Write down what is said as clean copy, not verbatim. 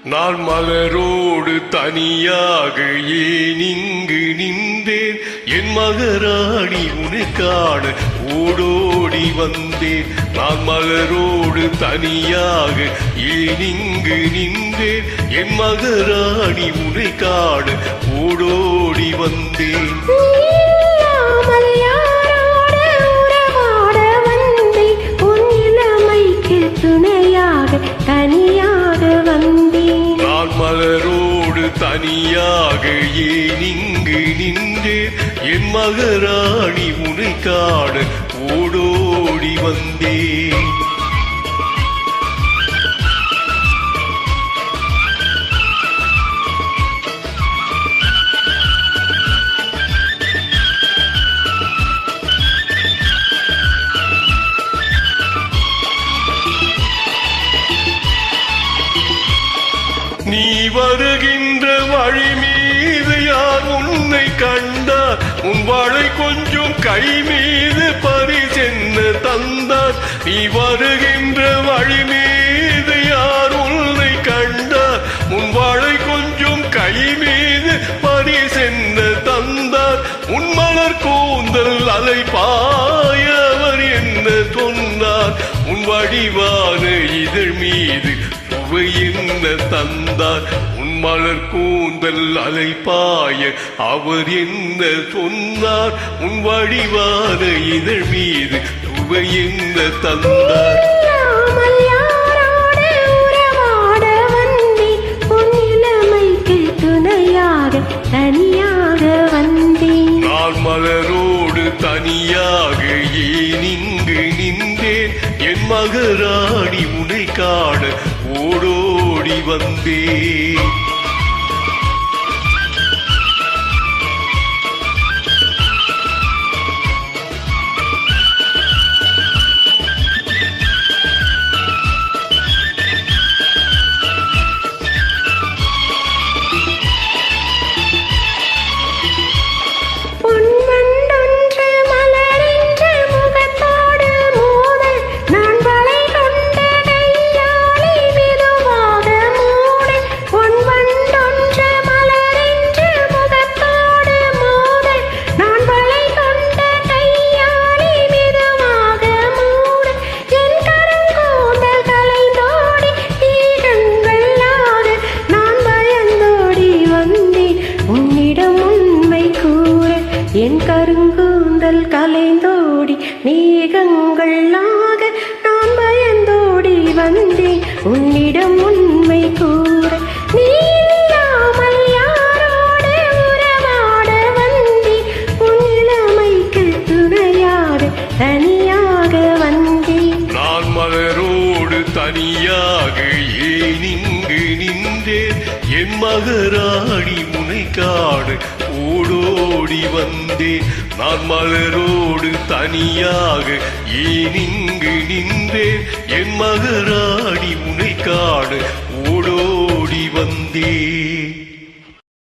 நான் மலரோடு தனியாக ஏன் இங்கு நின்றேன், என் மகராணி உனக்கான ஓடோடி வந்தேன். நான் மலரோடு தனியாக ஏன் இங்கு நின்றேன், என் மகராணி உனக்கான ஓடோடி வந்தேன். தனியாக வந்தேன். நான் மலரோடு தனியாக ஏன் இங்கு நின்றேன், என் மகராணி உனக்கான ஓடோடி வந்தேன். நீ வருகின்ற வழி மீது யார் உன்னை கண்டார், உன் வாழை கொஞ்சம் கை மீது பரிசென்ன தந்தார். நீ வருகின்ற வழி மீது யார் உன்னை கண்டார், உன் வாழை கொஞ்சம் கை மீது பரிசென்ன தந்தார். உன் மலர் கூந்தல் அலை பாயவர் என்ன சொன்னார், உன் வடிவான இதழ் மீது என்ன தந்தார். உன் மலர் கூந்தல் அலைப்பாய அவர் என்ன சொன்னார், உன் வடிவான இதழ் மீது சுவை என்ன தந்தார். தனியாக வந்தேன். நான் மலரோடு தனியாக ஏன் இங்கு நின்றேன், என் மகராணி உனை காண ஓடோடி வந்தேன். என் கருங்கூந்தல் கலைந்தோடி மேகங்களாக நான் பயந்தோடி வந்தேன் உன்னிடம் உண்மை கூற. நீ இல்லாமல் யாரோடு உறவாட வந்தேன், உன் இளமைக்கு துணையாக தனியாக வந்தேன். நான் மலரோடு தனியாக ஏன் இங்கு நின்றேன், என் மகராணி உனை காண ஓடோடி வந்தேன். நான் மலரோடு தனியாக ஏன் இங்கு நின்றேன், என் மகராணி உனை காண ஓடோடி வந்தேன்.